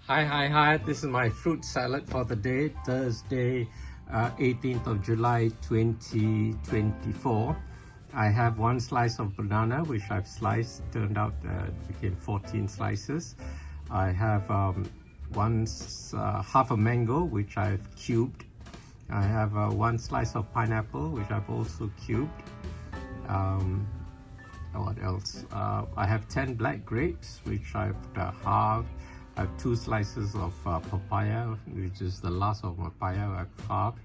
Hi. This is my fruit salad for the day, Thursday, 18th of July, 2024. I have one slice of banana, which I've sliced, turned out became 14 slices. I have half a mango, which I've cubed. I have one slice of pineapple, which I've also cubed. What else? I have 10 black grapes, which I've halved. I have 2 slices of papaya, which is the last of papaya I've halved.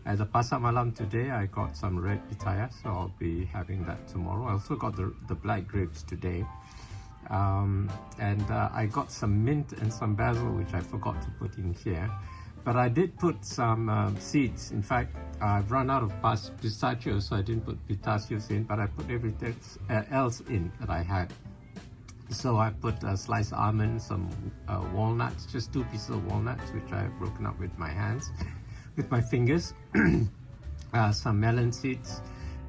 As a pasar malam today, I got some red papaya, so I'll be having that tomorrow. I also got the black grapes today. I got some mint and some basil, which I forgot to put in here. But I did put some seeds. In fact, I've run out of pistachios, so I didn't put pistachios in, but I put everything else in that I had. So I put sliced almonds, some walnuts, just 2 pieces of walnuts, which I have broken up with my hands, with my fingers, some melon seeds,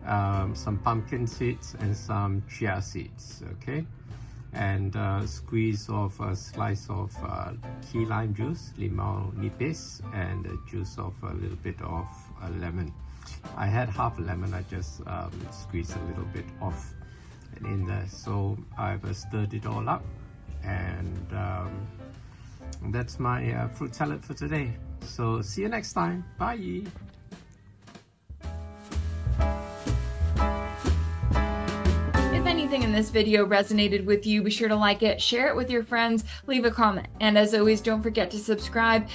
some pumpkin seeds, and some chia seeds, okay? And squeeze of a slice of key lime juice, limau nipis, and a juice of a little bit of lemon. I had half a lemon, I just squeezed a little bit off in there. So I've stirred it all up, and that's my fruit salad for today. So see you next time. Bye. If anything in this video resonated with you, be sure to like it, share it with your friends, leave a comment, and as always, don't forget to subscribe